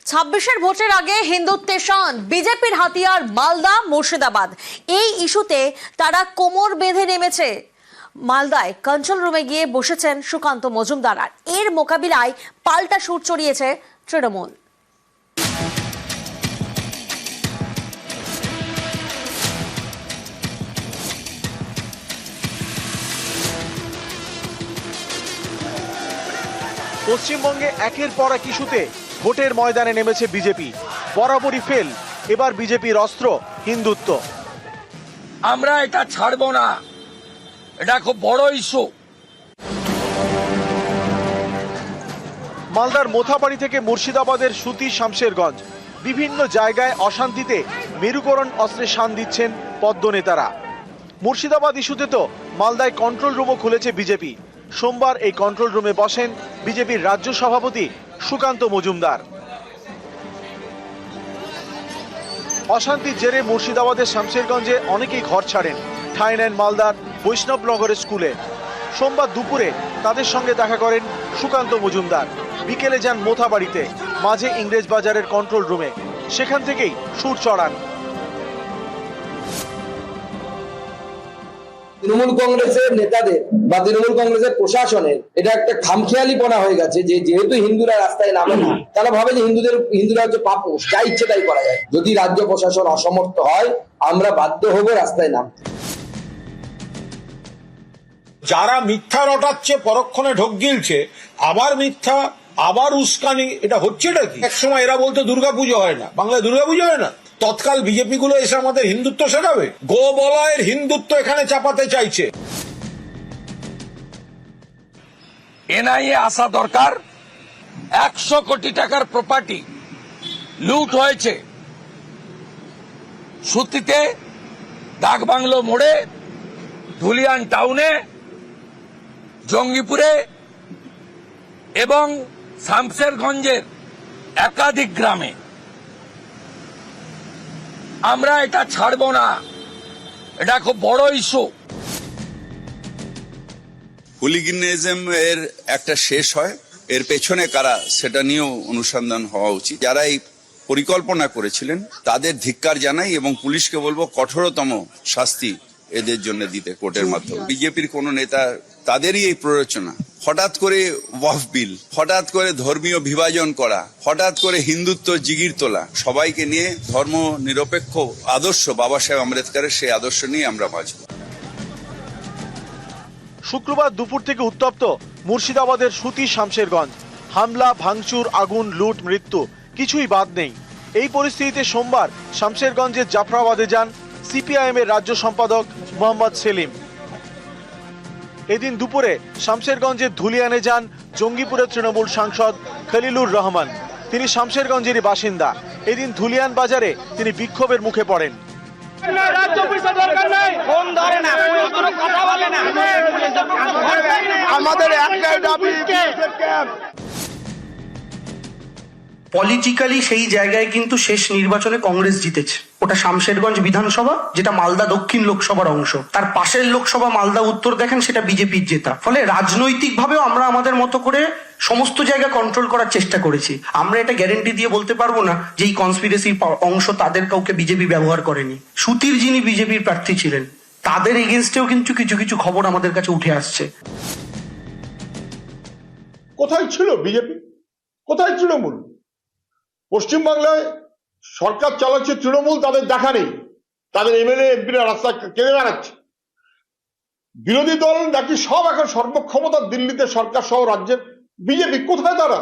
26-এর ভোটের আগে হিন্দুত্বের শান, বিজেপির হাতিয়ার মালদা মুর্শিদাবাদ। এই ইস্যুতে তারা কোমর বেঁধে নেমেছে। মালদায় কন্ট্রোল রুমে গিয়ে বসেছেন সুকান্ত মজুমদার, আর এর মোকাবিলায় পাল্টা সুর চড়িয়েছে তৃণমূল। পশ্চিমবঙ্গে একের পর এক ইস্যুতে ভোটের ময়দানে নেমেছে বিজেপি। বরাবরই ফেল এবার বিজেপির অস্ত্র হিন্দুত্ব। আমরা এটা ছাড়বো না, এটা খুব বড় ইস্যু। মালদার মোথাবাড়ি থেকে মুর্শিদাবাদের সুতি শামশেরগঞ্জ, বিভিন্ন জায়গায় অশান্তিতে মেরুকরণ অস্ত্রে শান দিচ্ছেন পদ্ম নেতারা। মুর্শিদাবাদ ইস্যুতে তো মালদায় কন্ট্রোল রুমও খুলেছে বিজেপি। সোমবার এই কন্ট্রোল রুমে বসেন বিজেপির রাজ্য সভাপতি সুকান্ত মজুমদার। অশান্তির জেরে মুর্শিদাবাদের শামশেরগঞ্জে অনেকেই ঘর ছাড়েন, ঠাঁই নেন মালদার বৈষ্ণবনগরের স্কুলে। সোমবার দুপুরে তাদের সঙ্গে দেখা করেন সুকান্ত মজুমদার। বিকেলে যান মোথাবাড়িতে, মাঝে ইংরেজ বাজারের কন্ট্রোল রুমে। সেখান থেকেই সুর চড়ান। তৃণমূল কংগ্রেসের নেতাদের বা তৃণমূল কংগ্রেসের প্রশাসনের এটা একটা খামখেয়ালিপনা হয়ে গেছে যে যেহেতু হিন্দুরা রাস্তায় নামে না, তারা ভাবে যে হিন্দুরা হচ্ছে পাপোশ, যা ইচ্ছে তাই করা যায়। যদি রাজ্য প্রশাসন অসমর্থ হয়, আমরা বাধ্য হব রাস্তায় নামতে। যারা মিথ্যা রটাচ্ছে, পরক্ষণে ঢোক গিলছে, আবার মিথ্যা, আবার উস্কানি, এটা হচ্ছেটা কি? একসময় এরা বলতো দুর্গাপুজো হয় না, বাংলায় দুর্গাপুজো হয় না, তৎকাল বিজেপি গুলো এসে আমাদের হিন্দুত্ব শেখাবে। গোবলয়ের হিন্দুত্ব এখানে চাপাতে চাইছে। এনআইএ আসা দরকার। 100 কোটি টাকার প্রপার্টি লুট হয়েছে সুতিতে, ডাকবাংলো মোড়ে, ধুলিয়ান টাউনে, জঙ্গিপুরে এবং শামশেরগঞ্জের একাধিক গ্রামে। আমরা এটা ছাড়বো না, এটা খুব বড় ইস্যু। হুলিগানিজম এর একটা শেষ হয়, এর পেছনে কারা সেটা নিয়েও অনুসন্ধান হওয়া উচিত। যারা এই পরিকল্পনা করেছিলেন তাদের ধিক্কার জানাই এবং পুলিশকে বলবো কঠোরতম শাস্তি এদের জন্য দিতে কোর্টের মাধ্যমে। বিজেপির কোন নেতা তাদেরই এই প্ররোচনা, হঠাৎ করে ওয়াকফ বিল, হঠাৎ করে ধর্মীয় বিভাজন করা, হঠাৎ করে হিন্দুত্ব জিগির তোলা, সবাইকে নিয়ে ধর্ম নিরপেক্ষ আদর্শ বাবা সাহেব আম্বেদকরের সেই আদর্শ নিয়ে আমরা বাঁচব। শুক্রবার দুপুর থেকে উত্তপ্ত মুর্শিদাবাদের সুতি শামশেরগঞ্জ। হামলা, ভাঙচুর, আগুন, লুট, মৃত্যু কিছুই বাদ নেই। এই পরিস্থিতিতে সোমবার শামশেরগঞ্জের জাফরাবাদে যান সিপিআইএম এর রাজ্য সম্পাদক মোহাম্মদ সেলিম। এদিন দুপুরে শামশেরগঞ্জের ধুলিয়ানে যান জঙ্গিপুরের তৃণমূল সাংসদ খলিলুর রহমান। তিনি শামশেরগঞ্জেরই বাসিন্দা। এদিন ধুলিয়ান বাজারে তিনি বিক্ষোভের মুখে পড়েন। আমাদের একটাই দাবি, পলিটিক্যালি সেই জায়গায় কিন্তু শেষ নির্বাচনে কংগ্রেস জিতেছে। ওটা শামশেরগঞ্জ বিধানসভা, যেটা মালদা দক্ষিণ লোকসভার অংশ। তার পাশের লোকসভা মালদা উত্তর দেখেন, সেটা বিজেপির জেতা। ফলে রাজনৈতিক ভাবেও আমরা আমাদের মতো করে সমস্ত জায়গা কন্ট্রোল করার চেষ্টা করেছি। আমরা এটা গ্যারেন্টি দিয়ে বলতে পারবো না যে এই কনস্পিরেসির অংশ তাদের কাউকে বিজেপি ব্যবহার করেনি। সুতির যিনি বিজেপির প্রার্থী ছিলেন, তাদের এগেনস্টেও কিন্তু কিছু কিছু খবর আমাদের কাছে উঠে আসছে। কোথায় ছিল বিজেপি, কোথায় তৃণমূল? পশ্চিমবাংলায় সরকার চালাচ্ছে তৃণমূল, তাদের দেখা নেই। তাদের এমএলএ এমপিরা রাস্তা কেঁদে বেড়াচ্ছে। বিরোধী দল নাকি সব এখন সর্বক্ষমতা দিল্লিতে, সরকার সহ রাজ্যের। বিজেপি কোথায়? তারা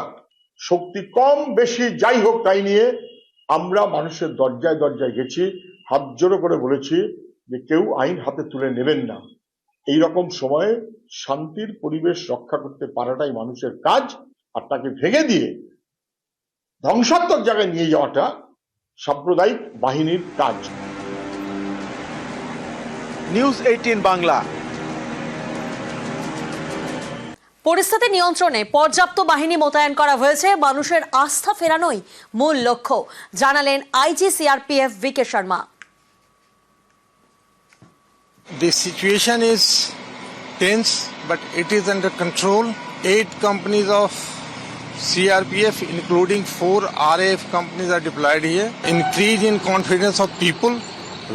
শক্তি কম বেশি যাই হোক তাই নিয়ে আমরা মানুষের দরজায় দরজায় গেছি, হাত জোড়ো করে বলেছি যে কেউ আইন হাতে তুলে নেবেন না। এই রকম সময়ে শান্তির পরিবেশ রক্ষা করতে পারাটাই মানুষের কাজ, আর তাকে ভেঙে দিয়ে ধ্বংসাত্মক জায়গায় নিয়ে যাওয়াটা সাম্প্রদায়িক বাহিনীর কাজ। নিউজ 18 বাংলা। পরিস্থিতি নিয়ন্ত্রণে পর্যাপ্ত বাহিনী মোতায়েন করা হয়েছে। মানুষের আস্থা ফেরানোই মূল লক্ষ্য, জানালেন IG CRPF V K Sharma. The situation is tense, but it is under control. 8 companies of CRPF, including 4 RAF companies, are deployed here. Increase in confidence of people.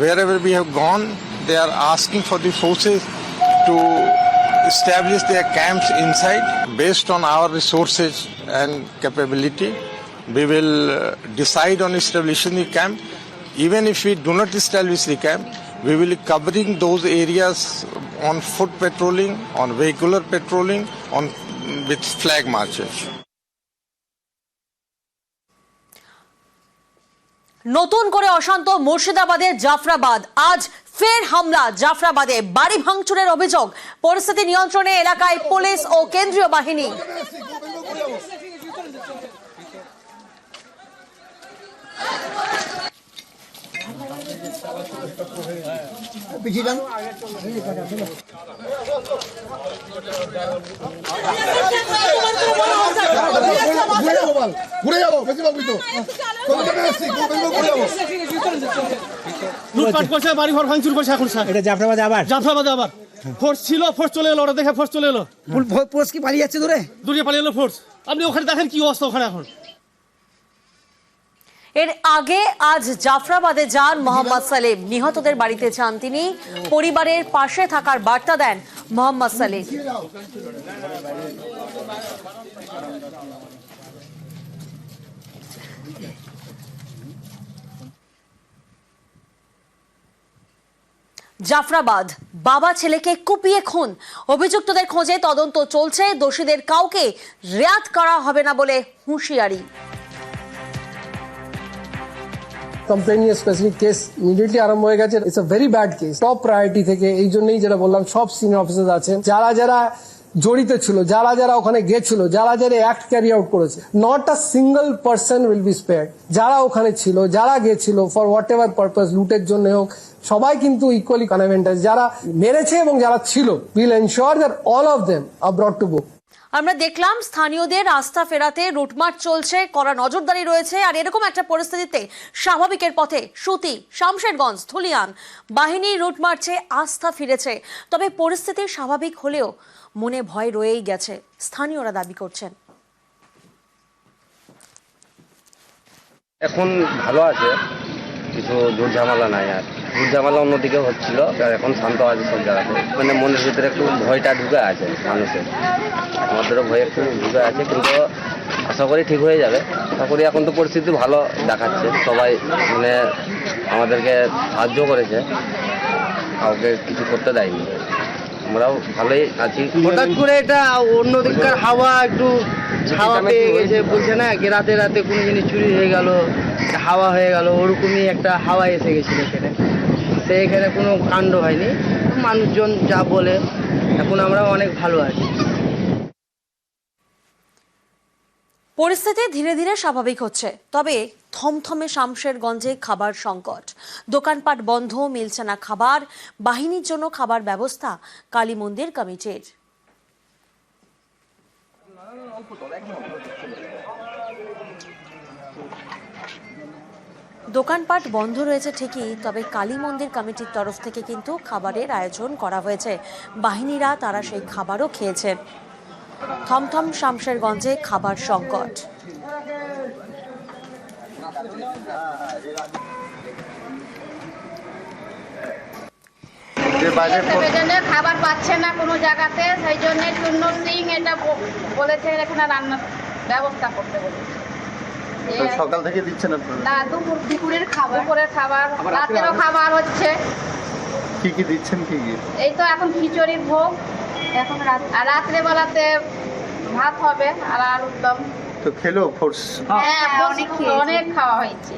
Wherever we have gone, they are asking for the forces to establish their camps inside. Based on our resources and capability, we will decide on establishing the camp. Even if we do not establish the camp, we will be covering those areas on foot patrolling, on vehicular patrolling, with flag marches. নতুন করে অশান্ত মুর্শিদাবাদের জাফরাবাদ। আজ ফের হামলা জাফরাবাদে, বাড়ি ভাঙচুরের অভিযোগ। পরিস্থিতি নিয়ন্ত্রণে এলাকায় পুলিশ ও কেন্দ্রীয় বাহিনী। লুটপাট করছে, বাড়ি ঘর ভাঙচুর করছে। এখন এটা জাফরাবাদে আবার ফোর্স ছিল, ফোর্স চলে এলো, ওরা দেখে ফোর্স চলে এলো। ফোর্স কি পালিয়ে যাচ্ছে দূরে পালিয়ে এলো ফোর্স। আপনি ওখানে দেখেন কি অবস্থা ওখানে এখন। এর আগে আজ জাফরাবাদে যান মোহাম্মদ সালেম। নিহতদের বাড়িতে যান তিনি, পরিবারের পাশে থাকার বার্তা দেন মোহাম্মদ সালেম। জাফরাবাদ, বাবা ছেলেকে কুপিয়ে খুন। অভিযুক্তদের খোঁজে তদন্ত চলছে, দোষীদের কাউকে রেয়াত করা হবে না বলে হুঁশিয়ারি। কমপ্লেন নিয়ে স্পেসিফিক কেস ইমিডিয়েটলি আরম্ভ হয়ে গেছে। It's a very bad case. Top priority থেকে এই জন্যই যেটা বললাম, সব সিনিয়র অফিসার আছেন, যারা জড়িত ছিল, যারা ওখানে গেছিল, যারা অ্যাক্ট ক্যারি আউট করেছে, not a single person will be spared. যারা ওখানে ছিল, যারা গেছিল ফর হোয়াট এভার পারপাস, লুটের জন্য হোক, সবাই কিন্তু ইকুয়ালি কনভেন্টাস। যারা মেরেছে এবং যারা ছিল, will ensure that all of them are brought to book. আমরা দেখলাম স্থানীয়দের আস্থা ফেরাতে রুটমার্চ চলছে, কড়া নজরদারি রয়েছে। আর এরকম একটা পরিস্থিতিতে স্বাভাবিকের পথে সুতি, শামশেরগঞ্জ, ধুলিয়ান বাহিনী রুটমার্চে আস্থা ফিরেছে। তবে পরিস্থিতি স্বাভাবিক হলেও মনে ভয় রয়েই গেছে, স্থানীয়রা দাবি করছেন। এখন ভালো আছে, কিছু জোর ঝামেলা নাই। আর জোর ঝামেলা অন্যদিকে হচ্ছিল, আর এখন শান্ত আছে সব জায়গাতে। মানে মনের ভিতরে একটু ভয়টা ঢুকে আছে মানুষের, আমাদেরও ভয় একটু ঢুকে আছে, কিন্তু আশা করি ঠিক হয়ে যাবে। আশা করি এখন তো পরিস্থিতি ভালো দেখাচ্ছে, সবাই মানে আমাদেরকে সাহায্য করেছে, কাউকে কিছু করতে দেয়নি, আমরাও ভালোই আছি। হঠাৎ করে এটা অন্যদিককার হাওয়া একটু হাওয়া পেয়ে গেছে, বলছে না কি রাতে কোনো জিনিস চুরি হয়ে গেল, হাওয়া হয়ে গেল, ওরকমই একটা হাওয়া এসে গেছিল এখানে। তো এখানে কোনো কাণ্ড হয়নি, মানুষজন যা বলে এখন আমরা অনেক ভালো আছি। পরিস্থিতি ধীরে ধীরে স্বাভাবিক হচ্ছে, তবে থমথমে শামশেরগঞ্জে খাবার সংকট। দোকানপাট বন্ধ, মিলছে না খাবার। বাহিনীর জন্য খাবার ব্যবস্থা কালী মন্দির কমিটির। দোকানপাট বন্ধ রয়েছে ঠিকই, তবে কালী মন্দির কমিটির তরফ থেকে কিন্তু খাবারের আয়োজন করা হয়েছে। বাহিনীরা তারা সেই খাবারও খেয়েছেন। থমথম শামশেরগঞ্জে খাবার সংকট। খাবার পাচ্ছে না কোনো জায়গাতে, সেই জন্য টুন্নু সিং এটা বলেছে এখানে রান্নার ব্যবস্থা করতে বলেছে। সকাল থেকে দিচ্ছেন না, দুপুরের খাবার, রাতেরও খাবার হচ্ছে। কি দিচ্ছেন? কি এই তো এখন খিচুড়ির ভোগ, এখন রাত্রে বেলাতে ভাত হবে আর আলুর দম। তো খেলো ফোর্স? হ্যাঁ, অনেক খাওয়া হয়েছে।